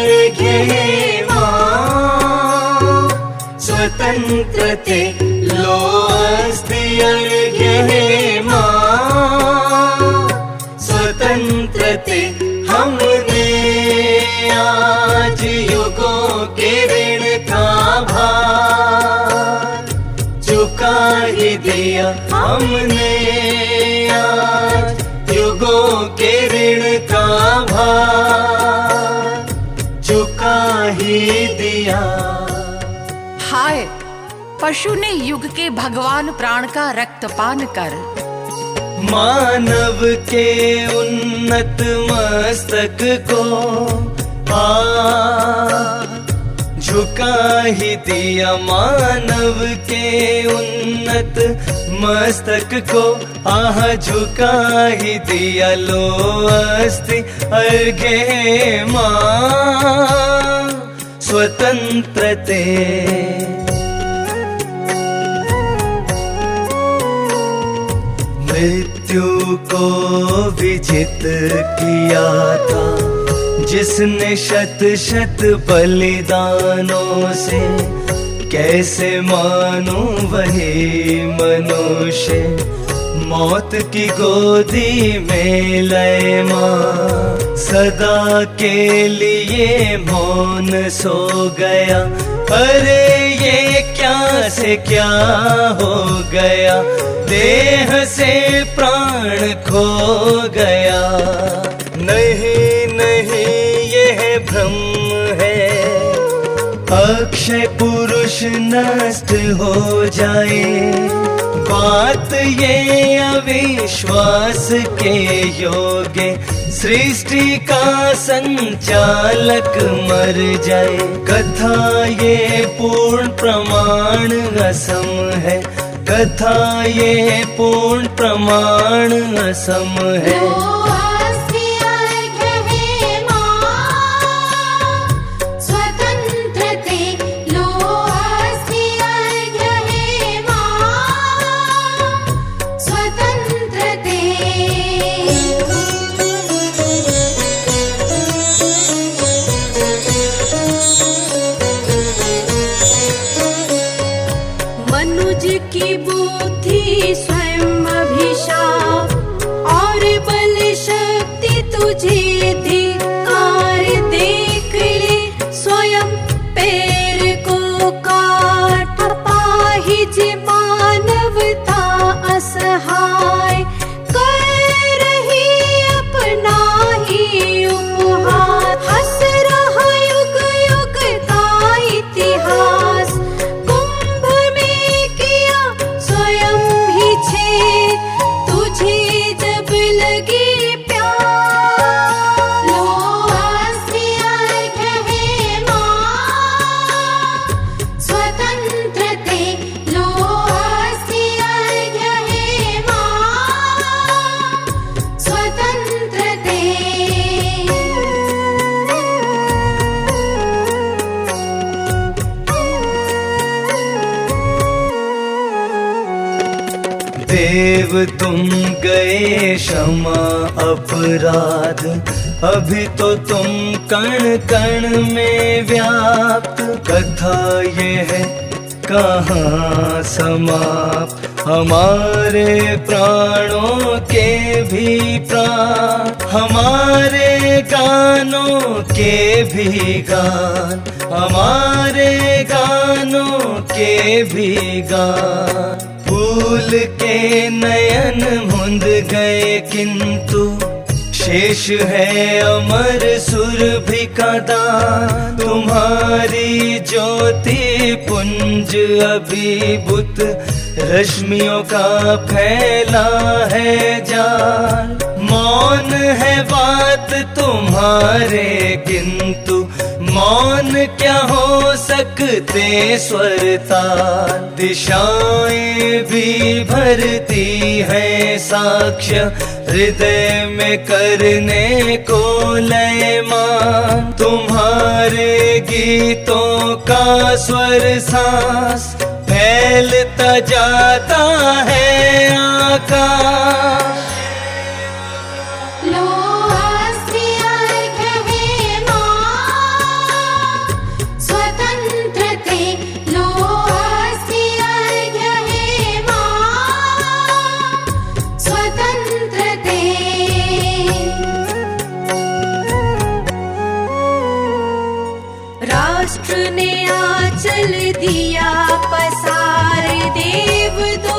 अर्घ्य हे मां, स्वतंत्रते लो अस्ति अर्घ्य हे मां, स्वतंत्रते हमने आज युगों के ऋण का भार चुका ही दिया। हमने आज युगों के ऋण का भार चुका ही दिया। हाय, पशु ने युग के भगवान प्राण का रक्तपान कर मानव के उन्नत मस्तक को झुका ही दिया। मानव के उन्नत मस्तक को झुका ही दिया। लो अस्ति अर्घ्य हे मां, स्वतंत्रते मृत्यु को विजित किया था जिसने शत शत बलिदानों से। कैसे मानूं वही मनुष्य मौत की गोदी में लय मां, सदा के लिए मौन सो गया। अरे ये क्या से क्या हो गया, देह से प्राण खो गया। नहीं नहीं यह भ्रम है, अक्षय पुरुष नष्ट हो जाए। बात ये अविश्वास के योग्य, सृष्टि का संचालक मर जाए। कथा ये पूर्ण प्रमाण असम है, कथा ये पूर्ण प्रमाण असम है। की बुद्धि स्वयं अभिशाप और बल शक्ति तुझे धिक्कार। देख ले स्वयं पैर को काट, पाहिज मानवता असहाय कर रही अपना ही उपहार। हंस रहा युग युग का इतिहास, तुझे जब लगे प्यार। लो अस्ति अर्घ्य हे मां, स्वतंत्रते लो अस्ति अर्घ्य हे मां, स्वतंत्रते। देव तुम गए क्षमा अपराध, अभी तो तुम कण कण में व्याप्त। कथा ये है कहाँ समाप्त, हमारे प्राणों के भी प्राण, हमारे गानों के भी गान, हमारे गानों के भी गान। फूल के नयन मुंद गए किंतु शेष है अमर सुरभि का दान। तुम्हारी ज्योति पुंज अभिभूत रश्मियों का फैला है जाल। मौन है बात तुम्हारे किंतु मौन क्या हो सकते स्वर ताल। दिशाएं भी भरती हैं साक्ष्य हृदय में करने को लयमान। तुम्हारे गीतों का स्वर सांस फैलता जाता है आकाश। लो अस्ति अर्घ्य हे मां, राष्ट्र ने आंचल दिया पसार, देव दो